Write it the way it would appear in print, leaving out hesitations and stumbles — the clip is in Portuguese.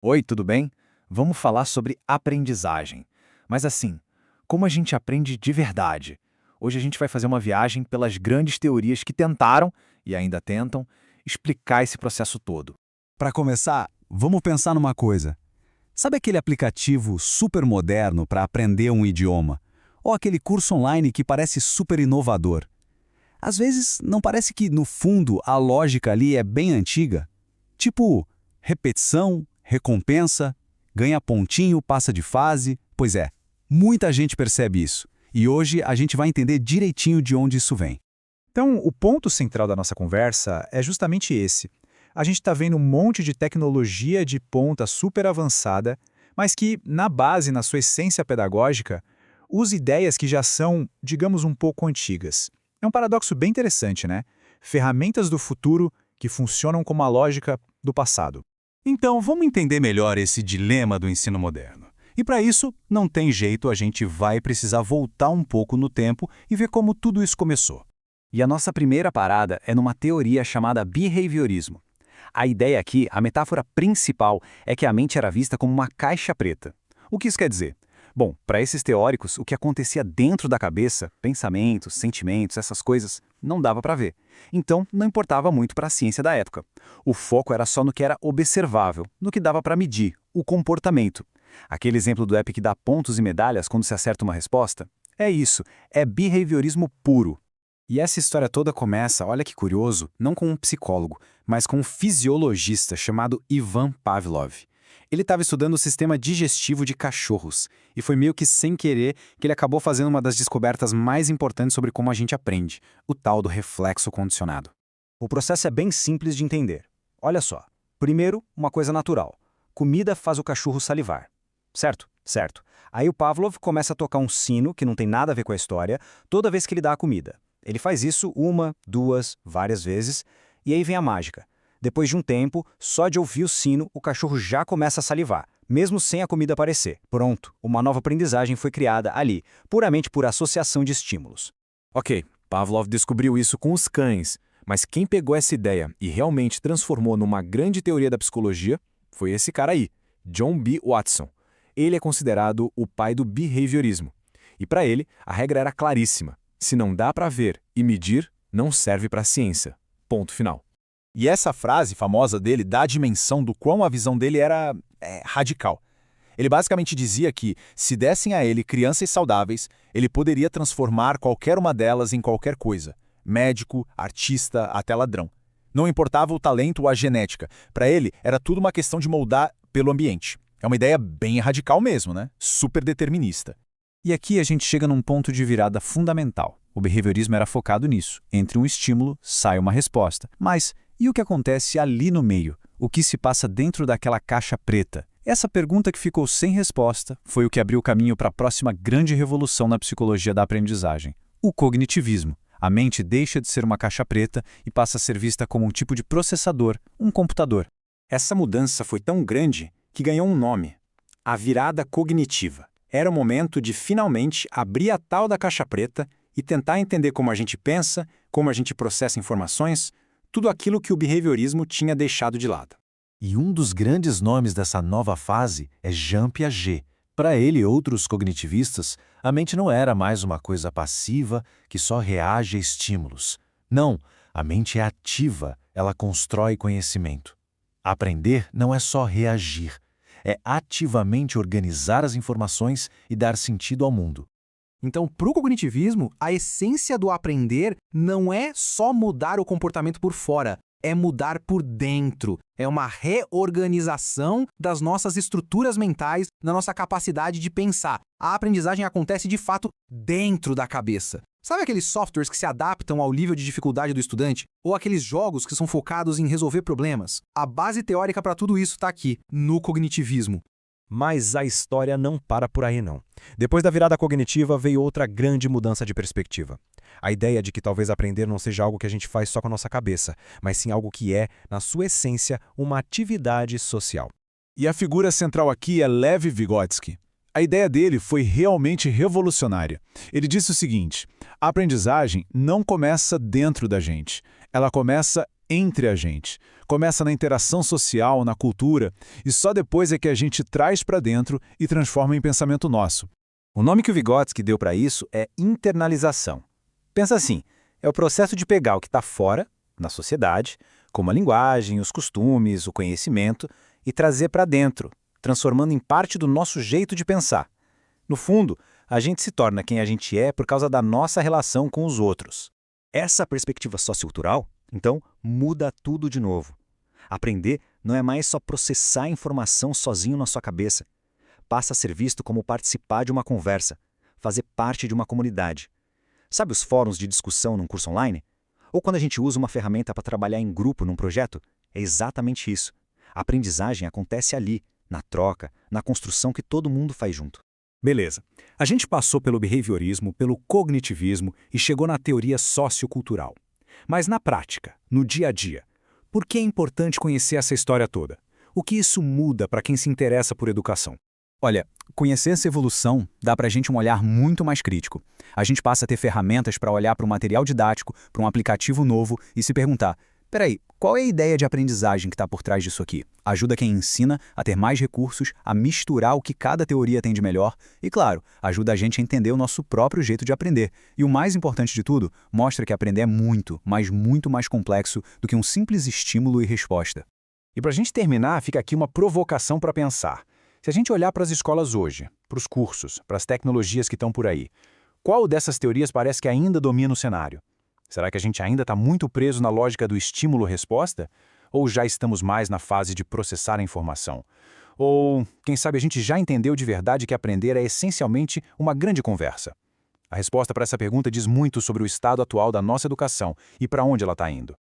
Oi, tudo bem? Vamos falar sobre aprendizagem. Mas assim, como a gente aprende de verdade? Hoje a gente vai fazer uma viagem pelas grandes teorias que tentaram, e ainda tentam, explicar esse processo todo. Para começar, vamos pensar numa coisa. Sabe aquele aplicativo super moderno para aprender um idioma? Ou aquele curso online que parece super inovador? Às vezes, não parece que, no fundo, a lógica ali é bem antiga? Tipo, repetição, recompensa, ganha pontinho, passa de fase. Pois é, muita gente percebe isso. E hoje a gente vai entender direitinho de onde isso vem. Então, o ponto central da nossa conversa é justamente esse. A gente está vendo um monte de tecnologia de ponta super avançada, mas que, na base, na sua essência pedagógica, usa ideias que já são, digamos, um pouco antigas. É um paradoxo bem interessante, né? Ferramentas do futuro que funcionam como a lógica do passado. Então, vamos entender melhor esse dilema do ensino moderno. E para isso, não tem jeito, a gente vai precisar voltar um pouco no tempo e ver como tudo isso começou. E a nossa primeira parada é numa teoria chamada behaviorismo. A ideia aqui, a metáfora principal, é que a mente era vista como uma caixa preta. O que isso quer dizer? Bom, para esses teóricos, o que acontecia dentro da cabeça, pensamentos, sentimentos, essas coisas, não dava para ver. Então, não importava muito para a ciência da época. O foco era só no que era observável, no que dava para medir, o comportamento. Aquele exemplo do app que dá pontos e medalhas quando se acerta uma resposta? É isso, é behaviorismo puro. E essa história toda começa, olha que curioso, não com um psicólogo, mas com um fisiologista chamado Ivan Pavlov. Ele estava estudando o sistema digestivo de cachorros, e foi meio que sem querer que ele acabou fazendo uma das descobertas mais importantes sobre como a gente aprende, o tal do reflexo condicionado. O processo é bem simples de entender. Olha só. Primeiro, uma coisa natural. Comida faz o cachorro salivar. Certo? Certo. Aí o Pavlov começa a tocar um sino, que não tem nada a ver com a história, toda vez que ele dá a comida. Ele faz isso uma, duas, várias vezes, e aí vem a mágica. Depois de um tempo, só de ouvir o sino, o cachorro já começa a salivar, mesmo sem a comida aparecer. Pronto, uma nova aprendizagem foi criada ali, puramente por associação de estímulos. Ok, Pavlov descobriu isso com os cães, mas quem pegou essa ideia e realmente transformou numa grande teoria da psicologia foi esse cara aí, John B. Watson. Ele é considerado o pai do behaviorismo. E para ele, a regra era claríssima. Se não dá para ver e medir, não serve para a ciência. Ponto final. E essa frase famosa dele dá a dimensão do quão a visão dele era radical. Ele basicamente dizia que, se dessem a ele crianças saudáveis, ele poderia transformar qualquer uma delas em qualquer coisa. Médico, artista, até ladrão. Não importava o talento ou a genética. Para ele, era tudo uma questão de moldar pelo ambiente. É uma ideia bem radical mesmo, né? Super determinista. E aqui a gente chega num ponto de virada fundamental. O behaviorismo era focado nisso. Entre um estímulo, sai uma resposta. Mas e o que acontece ali no meio? O que se passa dentro daquela caixa preta? Essa pergunta que ficou sem resposta foi o que abriu o caminho para a próxima grande revolução na psicologia da aprendizagem, o cognitivismo. A mente deixa de ser uma caixa preta e passa a ser vista como um tipo de processador, um computador. Essa mudança foi tão grande que ganhou um nome: a virada cognitiva. Era o momento de finalmente abrir a tal da caixa preta e tentar entender como a gente pensa, como a gente processa informações, tudo aquilo que o behaviorismo tinha deixado de lado. E um dos grandes nomes dessa nova fase é Jean Piaget. Para ele e outros cognitivistas, a mente não era mais uma coisa passiva que só reage a estímulos. Não, a mente é ativa, ela constrói conhecimento. Aprender não é só reagir, é ativamente organizar as informações e dar sentido ao mundo. Então, para o cognitivismo, a essência do aprender não é só mudar o comportamento por fora, é mudar por dentro. É uma reorganização das nossas estruturas mentais, da nossa capacidade de pensar. A aprendizagem acontece, de fato, dentro da cabeça. Sabe aqueles softwares que se adaptam ao nível de dificuldade do estudante? Ou aqueles jogos que são focados em resolver problemas? A base teórica para tudo isso está aqui, no cognitivismo. Mas a história não para por aí, não. Depois da virada cognitiva veio outra grande mudança de perspectiva. A ideia de que talvez aprender não seja algo que a gente faz só com a nossa cabeça, mas sim algo que é, na sua essência, uma atividade social. E a figura central aqui é Lev Vygotsky. A ideia dele foi realmente revolucionária. Ele disse o seguinte: a aprendizagem não começa dentro da gente, ela começa entre a gente. Começa na interação social, na cultura, e só depois é que a gente traz para dentro e transforma em pensamento nosso. O nome que o Vygotsky deu para isso é internalização. Pensa assim, é o processo de pegar o que está fora, na sociedade, como a linguagem, os costumes, o conhecimento, e trazer para dentro, transformando em parte do nosso jeito de pensar. No fundo, a gente se torna quem a gente é por causa da nossa relação com os outros. Essa perspectiva sociocultural, então, muda tudo de novo. Aprender não é mais só processar a informação sozinho na sua cabeça. Passa a ser visto como participar de uma conversa, fazer parte de uma comunidade. Sabe os fóruns de discussão num curso online? Ou quando a gente usa uma ferramenta para trabalhar em grupo num projeto? É exatamente isso. A aprendizagem acontece ali, na troca, na construção que todo mundo faz junto. Beleza. A gente passou pelo behaviorismo, pelo cognitivismo e chegou na teoria sociocultural. Mas na prática, no dia a dia, por que é importante conhecer essa história toda? O que isso muda para quem se interessa por educação? Olha, conhecer essa evolução dá para a gente um olhar muito mais crítico. A gente passa a ter ferramentas para olhar para um material didático, para um aplicativo novo e se perguntar, peraí, qual é a ideia de aprendizagem que está por trás disso aqui? Ajuda quem ensina a ter mais recursos, a misturar o que cada teoria tem de melhor e, claro, ajuda a gente a entender o nosso próprio jeito de aprender. E o mais importante de tudo, mostra que aprender é muito, mas muito mais complexo do que um simples estímulo e resposta. E para a gente terminar, fica aqui uma provocação para pensar. Se a gente olhar para as escolas hoje, para os cursos, para as tecnologias que estão por aí, qual dessas teorias parece que ainda domina o cenário? Será que a gente ainda está muito preso na lógica do estímulo-resposta? Ou já estamos mais na fase de processar a informação? Ou, quem sabe, a gente já entendeu de verdade que aprender é essencialmente uma grande conversa? A resposta para essa pergunta diz muito sobre o estado atual da nossa educação e para onde ela está indo.